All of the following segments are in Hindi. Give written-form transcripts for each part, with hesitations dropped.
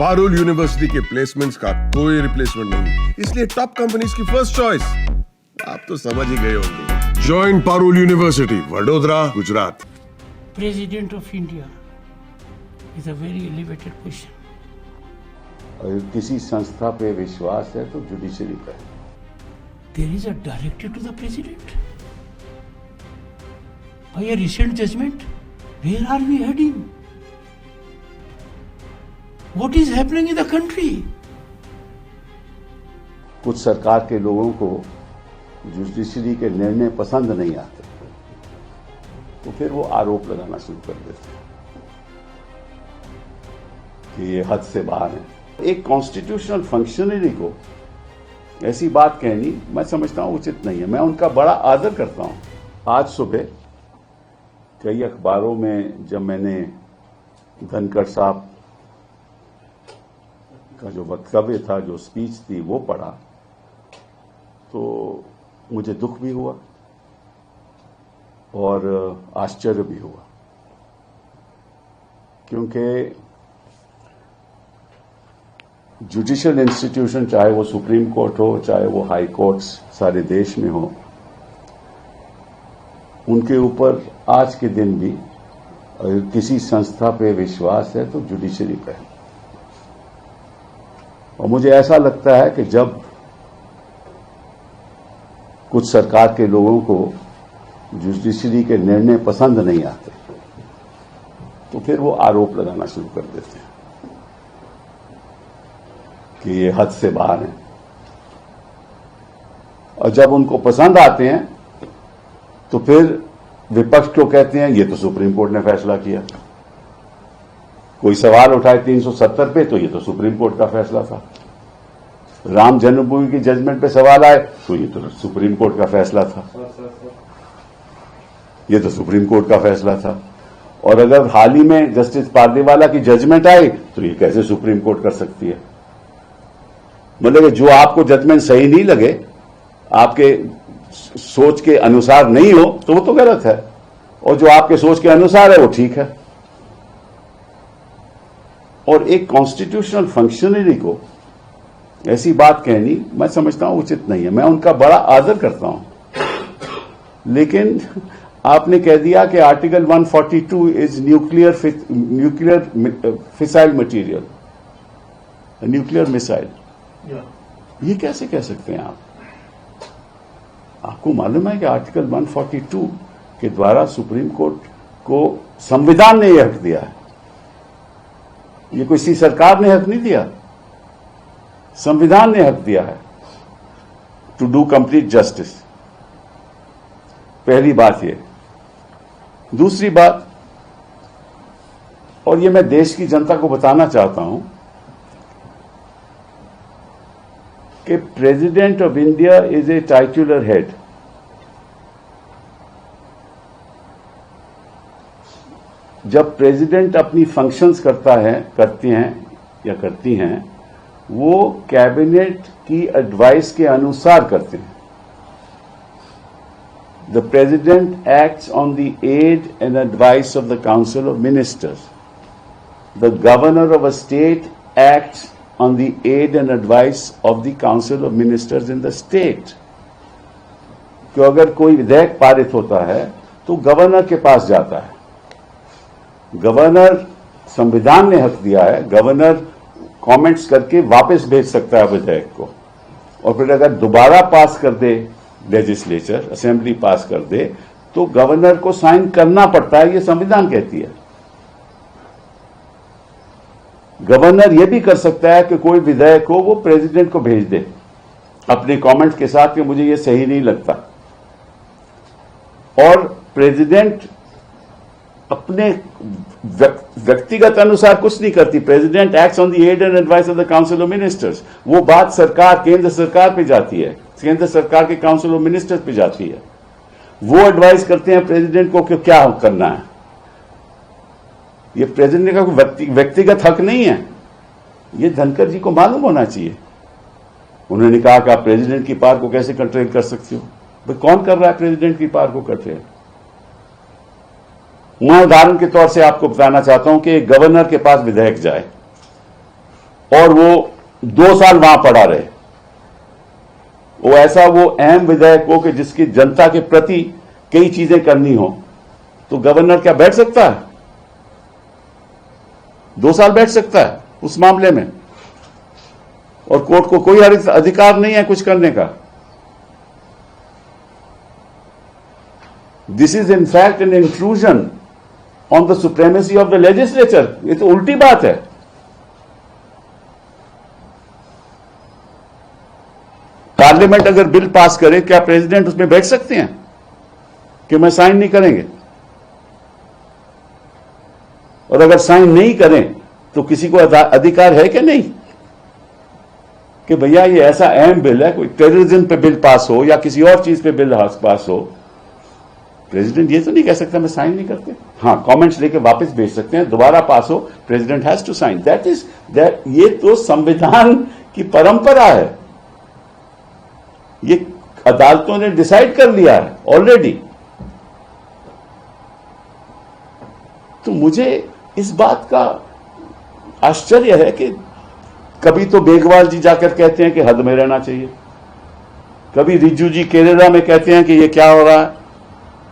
पारुल यूनिवर्सिटी के प्लेसमेंट्स का कोई रिप्लेसमेंट नहीं, इसलिए टॉप कंपनीज की फर्स्ट चॉइस। आप तो समझ ही गए होंगे। Join Parul university, Vadodara, Gujarat. President of India is a very elevated position. अगर किसी संस्था पे विश्वास है तो जुडिशरी पे। There is a directive to the president. By a recent judgment, where are we heading? What is happening in the country? कुछ सरकार के लोगों को जुडिशरी के निर्णय पसंद नहीं आते तो फिर वो आरोप लगाना शुरू कर देते हैं कि ये हद से बाहर है। एक कॉन्स्टिट्यूशनल फंक्शनरी को ऐसी बात कहनी मैं समझता हूं उचित नहीं है। मैं उनका बड़ा आदर करता हूं। आज सुबह कई अखबारों में जब मैंने धनखड़ साहब का जो वक्तव्य था, जो स्पीच थी, वो पढ़ा तो मुझे दुख भी हुआ और आश्चर्य भी हुआ, क्योंकि जुडिशियल इंस्टीट्यूशन, चाहे वो सुप्रीम कोर्ट हो, चाहे वो हाई कोर्ट्स सारे देश में हो, उनके ऊपर आज के दिन भी अगर किसी संस्था पे विश्वास है तो जुडिशरी पे है। और मुझे ऐसा लगता है कि जब कुछ सरकार के लोगों को जुडिशरी के निर्णय पसंद नहीं आते तो फिर वो आरोप लगाना शुरू कर देते हैं कि ये हद से बाहर है। और जब उनको पसंद आते हैं तो फिर विपक्ष को कहते हैं ये तो सुप्रीम कोर्ट ने फैसला किया। कोई सवाल उठाए 370 पे तो ये तो सुप्रीम कोर्ट का फैसला था। राम जन्मभूमि की जजमेंट पे सवाल आए तो ये तो सुप्रीम कोर्ट का फैसला था। ये तो सुप्रीम कोर्ट का फैसला था। और अगर हाल ही में जस्टिस पारदीवाला की जजमेंट आई तो ये कैसे सुप्रीम कोर्ट कर सकती है। मतलब जो आपको जजमेंट सही नहीं लगे, आपके सोच के अनुसार नहीं हो तो वो तो गलत है, और जो आपके सोच के अनुसार है वो ठीक है। और एक कॉन्स्टिट्यूशनल फंक्शनरी को ऐसी बात कहनी मैं समझता हूं उचित नहीं है। मैं उनका बड़ा आदर करता हूं, लेकिन आपने कह दिया कि article 142 is nuclear fissile material, nuclear missile. ये कैसे कह सकते हैं आप? आपको मालूम है कि आर्टिकल 142 के द्वारा सुप्रीम कोर्ट को संविधान ने यह हक दिया है। ये किसी सरकार ने हक नहीं दिया, संविधान ने हक दिया है टू डू कंप्लीट जस्टिस। पहली बात ये। दूसरी बात, और ये मैं देश की जनता को बताना चाहता हूं कि president of India is a titular head. जब प्रेसिडेंट अपनी फंक्शंस करती हैं, वो कैबिनेट की एडवाइस के अनुसार करते हैं। The president acts on the aid and advice of the council of ministers. The governor of a state acts on the aid and advice of the council of ministers in the state। कि अगर कोई विधेयक पारित होता है तो गवर्नर के पास जाता है। गवर्नर, संविधान ने हक दिया है, गवर्नर कमेंट्स करके वापस भेज सकता है विधेयक को, और फिर अगर दोबारा पास कर दे लेजिस्लेचर, असेंबली पास कर दे, तो गवर्नर को साइन करना पड़ता है। ये संविधान कहती है। गवर्नर यह भी कर सकता है कि कोई विधेयक को वो प्रेसिडेंट को भेज दे अपने कमेंट्स के साथ कि मुझे ये सही नहीं लगता, और प्रेसिडेंट अपने व्यक्तिगत अनुसार कुछ नहीं करती। President acts on the aid and advice of the council of ministers. वो बात सरकार, केंद्र सरकार पे जाती है, केंद्र सरकार के काउंसिल ऑफ मिनिस्टर्स पे जाती है। वो एडवाइस करते हैं प्रेसिडेंट को कि क्या करना है। ये प्रेसिडेंट का कोई व्यक्तिगत हक नहीं है। ये धनखड़ जी को मालूम होना चाहिए। उन्होंने कहा कि आप प्रेसिडेंट की पावर को कैसे कंट्रोल कर सकते हो। भाई कौन कर रहा है प्रेसिडेंट की पावर को कंट्रोल? मैं उदाहरण के तौर से आपको बताना चाहता हूं कि एक गवर्नर के पास विधेयक जाए और वो 2 साल वहां पड़ा रहे, वो अहम विधायक हो कि जिसकी जनता के प्रति कई चीजें करनी हो, तो गवर्नर क्या बैठ सकता है? 2 साल बैठ सकता है उस मामले में, और कोर्ट को कोई अधिकार नहीं है कुछ करने का। This is in fact an intrusion on the supremacy of the legislature. ये तो उल्टी बात है। पार्लियामेंट अगर बिल पास करे, क्या प्रेसिडेंट उसमें बैठ सकते हैं कि मैं साइन नहीं करेंगे? और अगर साइन नहीं करें तो किसी को अधिकार है कि नहीं कि भैया ये ऐसा अहम बिल है, कोई टेररिज्म पे बिल पास हो या किसी और चीज पे बिल पास हो, प्रेसिडेंट ये तो नहीं कह सकता मैं साइन नहीं करते। हाँ, कमेंट्स लेके वापस भेज सकते हैं, दोबारा पास हो, president has to sign. That ये तो संविधान की परंपरा है, ये अदालतों ने डिसाइड कर लिया है ऑलरेडी। तो मुझे इस बात का आश्चर्य है कि कभी तो बेगवाल जी जाकर कहते हैं कि हद में रहना चाहिए, कभी रिज्जू जी केरला में कहते हैं कि ये क्या हो रहा है,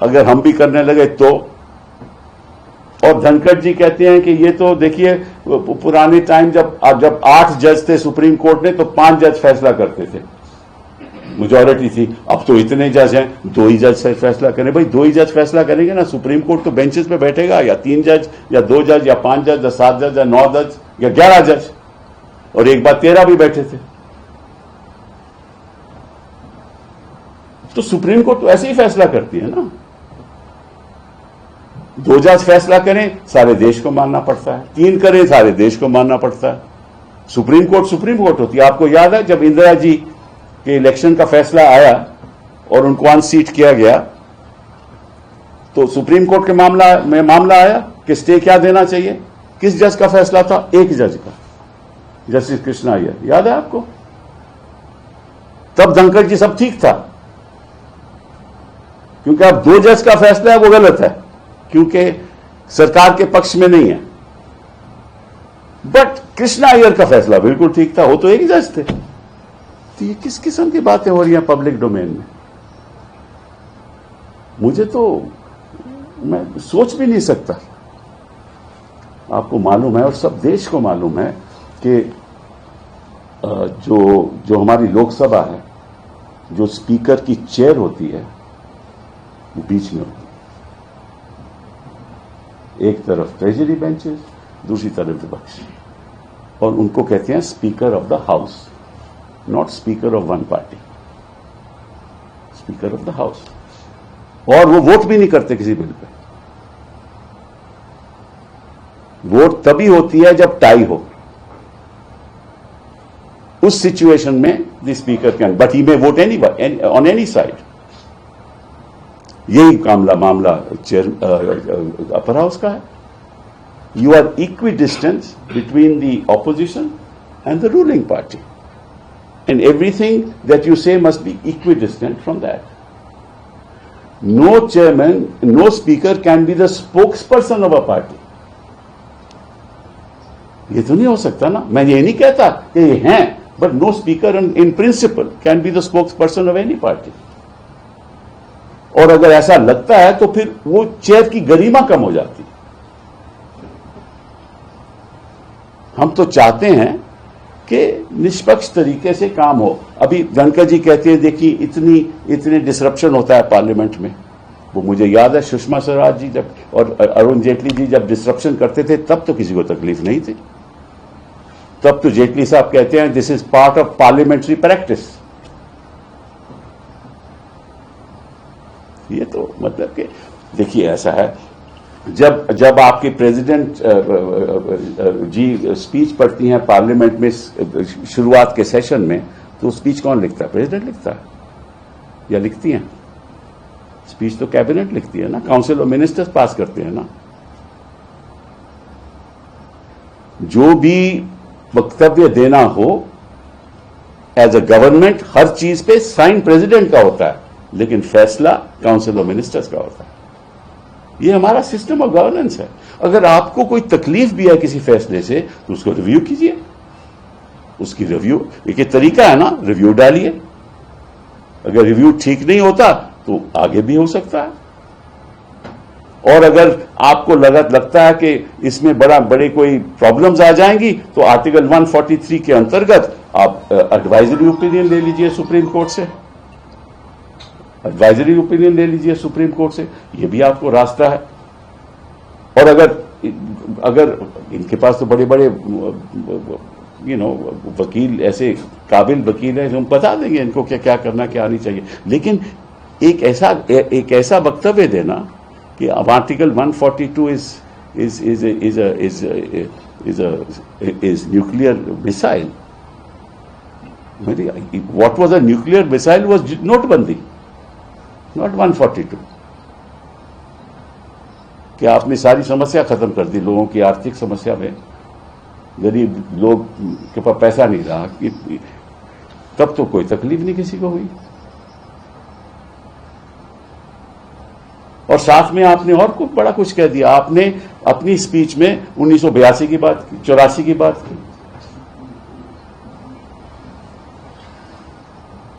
अगर हम भी करने लगे तो, और धनखड़ जी कहते हैं कि ये तो देखिए पुराने टाइम जब 8 जज थे सुप्रीम कोर्ट में तो 5 जज फैसला करते थे, मेजॉरिटी थी। अब तो इतने जज हैं, 2 ही जज फैसला करें। भाई 2 ही जज फैसला करेंगे ना, सुप्रीम कोर्ट तो बेंचेस पे बैठेगा, या 3 जज या 2 जज या 5 जज या 7 जज या 9 जज या 11 जज, और एक बार 13 भी बैठे थे। तो सुप्रीम कोर्ट तो ऐसे ही फैसला करती है ना। 2 जज फैसला करें सारे देश को मानना पड़ता है, 3 करें सारे देश को मानना पड़ता है। सुप्रीम कोर्ट होती है। आपको याद है जब इंदिरा जी के इलेक्शन का फैसला आया और उनको अनसीट किया गया, तो सुप्रीम कोर्ट के मामला आया कि स्टे क्या देना चाहिए। किस जज का फैसला था? एक जज का, जस्टिस कृष्णा अय्यर, याद है आपको? तब धनखड़ जी सब ठीक था, क्योंकि अब 2 जज का फैसला है वो गलत है, क्योंकि सरकार के पक्ष में नहीं है। बट कृष्णा अय्यर का फैसला बिल्कुल ठीक था, वो तो एक ही जज थे। तो ये किस किस्म की बातें हो रही हैं पब्लिक डोमेन में? मुझे तो, मैं सोच भी नहीं सकता। आपको मालूम है और सब देश को मालूम है कि जो हमारी लोकसभा है, जो स्पीकर की चेयर होती है वो बीच में होती है। एक तरफ ट्रेजरी बेंचेस, दूसरी तरफ विपक्ष, और उनको कहते हैं speaker of the house, not speaker of one party, speaker of the house. और वो वोट भी नहीं करते किसी बिल पे। वोट तभी होती है जब टाई हो। उस सिचुएशन में the speaker can, but he may vote on any side. यही मामला चेयर अपर हाउस का है। You are equidistance between the opposition and the ruling party, and everything that you say must be equidistant from that. No chairman, no speaker can be the spokesperson of a party. ये तो नहीं हो सकता ना। मैं ये नहीं कहता कि ये हैं, but no speaker in principle can be the spokesperson of any party. और अगर ऐसा लगता है तो फिर वो चेयर की गरिमा कम हो जाती है। हम तो चाहते हैं कि निष्पक्ष तरीके से काम हो। अभी धनखड़ जी कहते हैं देखिए इतनी डिसरप्शन होता है पार्लियामेंट में। वो मुझे याद है सुषमा स्वराज जी जब और अरुण जेटली जी जब डिसरप्शन करते थे तब तो किसी को तकलीफ नहीं थी। तब तो जेटली साहब कहते हैं this is part of parliamentary practice. ये तो मतलब कि देखिए ऐसा है, जब आपके प्रेसिडेंट जी स्पीच पढ़ती हैं पार्लियामेंट में शुरुआत के सेशन में, तो स्पीच कौन लिखता है? प्रेसिडेंट लिखता है या लिखती हैं? स्पीच तो कैबिनेट लिखती है ना, काउंसिल ऑफ मिनिस्टर्स पास करते हैं ना। जो भी वक्तव्य देना हो एज अ गवर्नमेंट, हर चीज पे साइन प्रेसिडेंट का होता है, लेकिन फैसला काउंसिल ऑफ मिनिस्टर्स का होता है। ये हमारा सिस्टम ऑफ गवर्नेंस है। अगर आपको कोई तकलीफ भी है किसी फैसले से तो उसको रिव्यू कीजिए, उसकी रिव्यू, एक तरीका है ना, रिव्यू डालिए। अगर रिव्यू ठीक नहीं होता तो आगे भी हो सकता है। और अगर आपको लगता है कि इसमें बड़े कोई प्रॉब्लम्स आ जाएंगी तो आर्टिकल 143 के अंतर्गत आप एडवाइजरी ओपिनियन ले लीजिए सुप्रीम कोर्ट से, एडवाइजरी ओपिनियन ले लीजिए सुप्रीम कोर्ट से, ये भी आपको रास्ता है। और अगर इनके पास तो बड़े बड़े वकील, ऐसे काबिल वकील हैं जो हम बता देंगे इनको क्या क्या करना, क्या नहीं चाहिए। लेकिन एक ऐसा वक्तव्य देना कि अब article 142 is nuclear missile. What was a nuclear missile was नोटबंदी, नॉट 142। कि आपने सारी समस्या खत्म कर दी, लोगों की आर्थिक समस्या में, गरीब लोग के पास पैसा नहीं रहा, तब तो कोई तकलीफ नहीं किसी को हुई। और साथ में आपने और कुछ बड़ा कुछ कह दिया। आपने अपनी स्पीच में 1982 की बात की, 84 की बात की,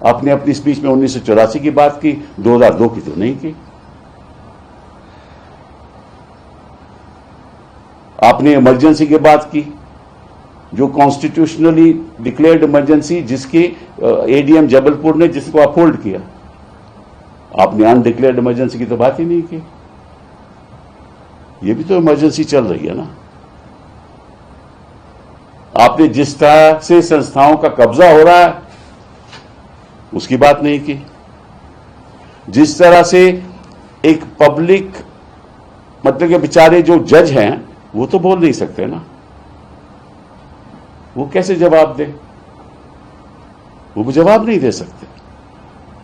आपने अपनी स्पीच में 1984 की बात की, 2002 की तो नहीं की। आपने इमरजेंसी की बात की, जो कॉन्स्टिट्यूशनली डिक्लेयर्ड इमरजेंसी, जिसकी एडीएम जबलपुर ने जिसको अपहोल्ड किया। आपने अनडिक्लेयर्ड इमरजेंसी की तो बात ही नहीं की। ये भी तो इमरजेंसी चल रही है ना। आपने जिस तरह से संस्थाओं का कब्जा हो रहा है उसकी बात नहीं की। जिस तरह से एक पब्लिक, मतलब कि बेचारे जो जज हैं वो तो बोल नहीं सकते ना, वो कैसे जवाब दे, वो जवाब नहीं दे सकते।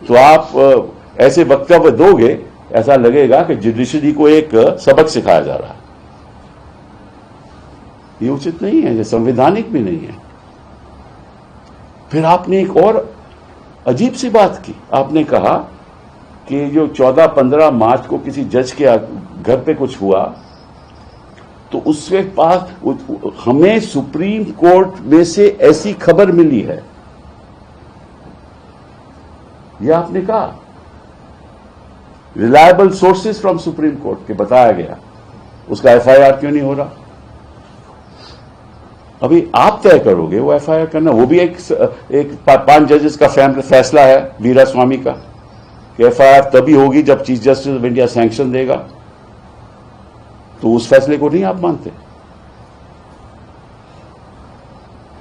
तो आप ऐसे वक्तव्य दोगे, ऐसा लगेगा कि जुडिशरी को एक सबक सिखाया जा रहा है। ये उचित नहीं है, ये संवैधानिक भी नहीं है। फिर आपने एक और अजीब सी बात की। आपने कहा कि जो 14-15 मार्च को किसी जज के घर पे कुछ हुआ तो उसके पास हमें सुप्रीम कोर्ट में से ऐसी खबर मिली है, यह आपने कहा, reliable sources from supreme court के बताया गया। उसका एफआईआर क्यों नहीं हो रहा? अभी आप तय करोगे वो एफआईआर करना। वो भी एक 5 जजेस का फैसला है वीरा स्वामी का कि एफआईआर तभी होगी जब chief justice of India sanction देगा। तो उस फैसले को नहीं आप मानते?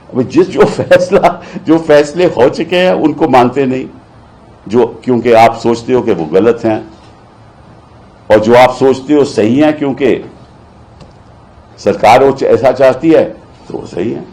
अभी जो फैसले हो चुके हैं उनको मानते नहीं, जो क्योंकि आप सोचते हो कि वो गलत हैं, और जो आप सोचते हो सही हैं क्योंकि सरकार वो ऐसा चाहती है तो वो सही है।